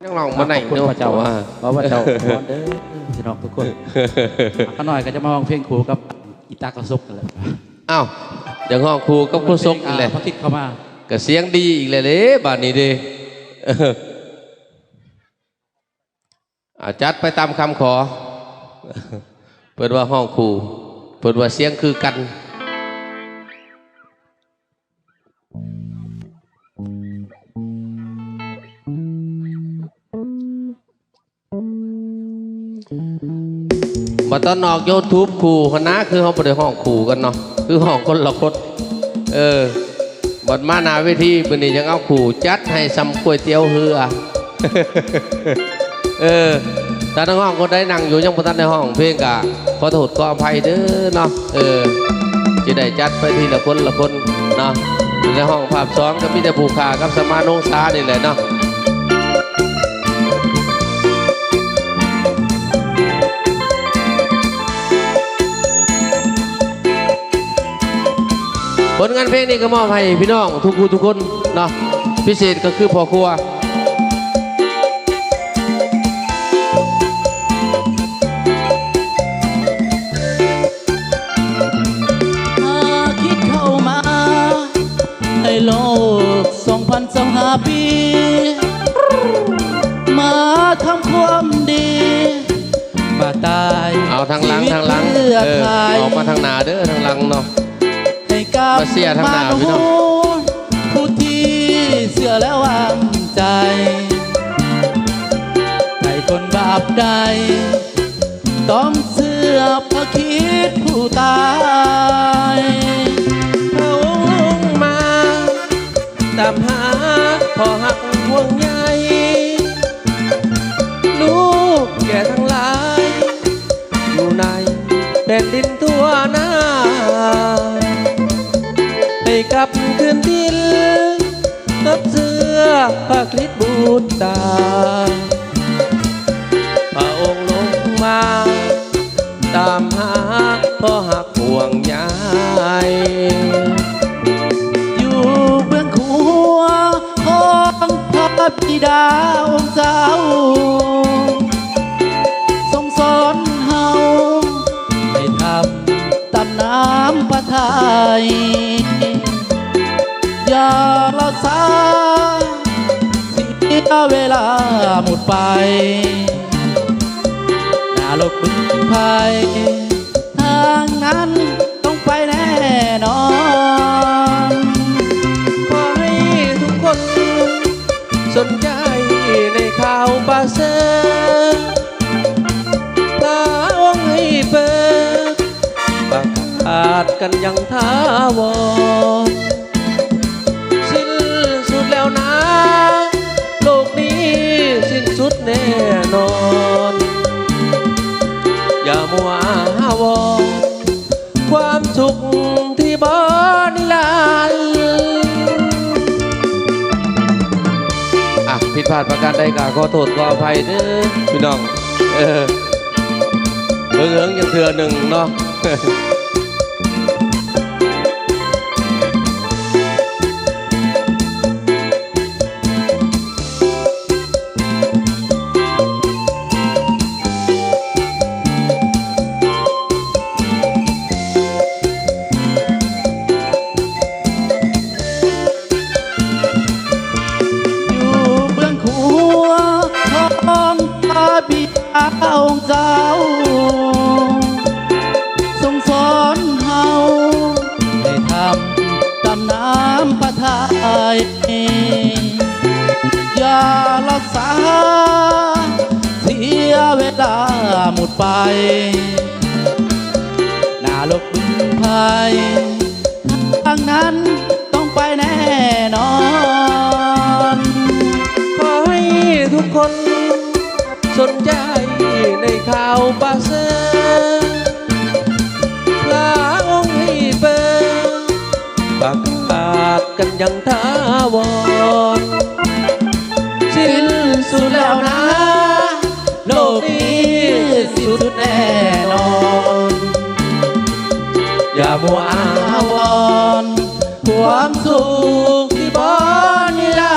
ยังลองมาไหน คุณ เนาะ พระเจ้าว่าพระเจ้าพรเด้อพี่น้องทุกคนข้าหน่อยก็จะมาร้องเพลงครูกับอีตากระซุกกันเลย อ้าวอย่างห้องครูกับครูซกอีกเลย พระคิดเข้ามา ก็เสียงดีอีกเลยบาดนี้ดีจัดไปตามคำขอเปิดว่าห้องครูเปิดว่าเสียงคือกันมาตอนออกโยทูบครูคณะคือห้องประเดี๋ยวห้องครูกันเนาะคือห้องคนละคนบัดมาหนาเวทีวันนี้ยังเอาครูจัดให้ซ้ำก๋วยเตี๋ยวเฮือถ้าทั้งห้องคนได้นั่งอยู่ยังประทันในห้องเพลงกะขอโทษขออภัยเด้อเนาะจะได้จัดไปทีละคนเนาะในห้องภาพซ้อมก็มีแต่ผู้ขากับสมาโนซานี่แหละเนาะผลงานเพลงนี้ก็มอบให้พี่น้องทุกคนเนาะพิเศษก็คือพ่อครัวคิดเข้ามาให้โลก2025 ปีมาทำความดีมาตายเอาทางหลังออกมาทางหน้าเด้อทางหลังเนาะมาเสียทางหน้าพี่น้องผู้ที่เสื่อแล้ววางใจให้คนบาปใดต้องเสื่อเพราะคิดผู้ตายพระองค์ลงมาตามหาพอหักห่วงใยลูกแก่ทั้งหลายอยู่ในแผ่นดินทั่วหน้าให้กลับคืนดินกับเสื้อผ้าคลิปบูตาพระองค์ลงมาตามหาเพราะหักห่วงใยอยู่เบื้องขัวของพระบิดาองค์เจ้าทรงสอนเฮาให้ทำตามน้ำพระทัยอย่าละสาเสียเวลาหมดไปน่าโลกบึ้งภัยทางนั้นต้องไปแน่นอนขอให้ทุกคนสนใจในข่าวประเสริฐพระองค์ให้เปิดประกาศกันอย่างท้าวรสิ้นสุดแล้วนะโลกนี้สิ้นสุดแน่นอนอย่ามัวหาวรความสุขที่บ่นิรันดร์ผิดพลาดประการใดก็ขอโทษขออภัยเด้อพี่น้องเอิงยังเถื่อหนึ่งเนาะองค์เจ้าทรงสอนเฮาให้ทำตามน้ำพระทัยอย่าละสาเสียเวลาหมดไปน่าโลกบึ้งภัยทางนั้นต้องไปแน่นอนขอให้ทุกคนสนใจในข่าวประเสริฐพระองค์ให้เปิดประกาศกันอย่างท้าวรสิ้นสุดแล้วนะโลกนี้สิ้นสุดแน่นอนอย่ามัวอ้างวอนความสุขที่บ่นิรั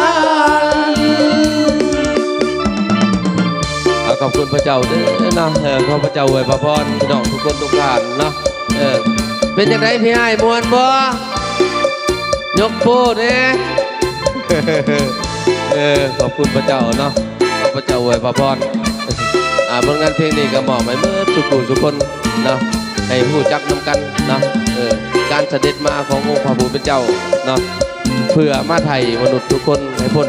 นดร์ ขอบคุณพระเจ้าเด้อเนาะขอพระเจ้าอวยพระพรพี่น้องทุกคนทุกท่านเนาะเป็นจังไดพี่อ้ายม่วนบ่ยกโป้เด้ขอบคุณพระเจ้าเนาะขอพระเจ้าอวยพระพรผลงานเพลงนี้ก็มอบให้เมื่อทุกผู้ทุกคนเนาะให้ผู้จักนำกันเนาะการเสด็จมาขององค์พระผู้เป็นเจ้าเนาะเพื่อมาไถ่มนุษย์ทุกคนให้พ้น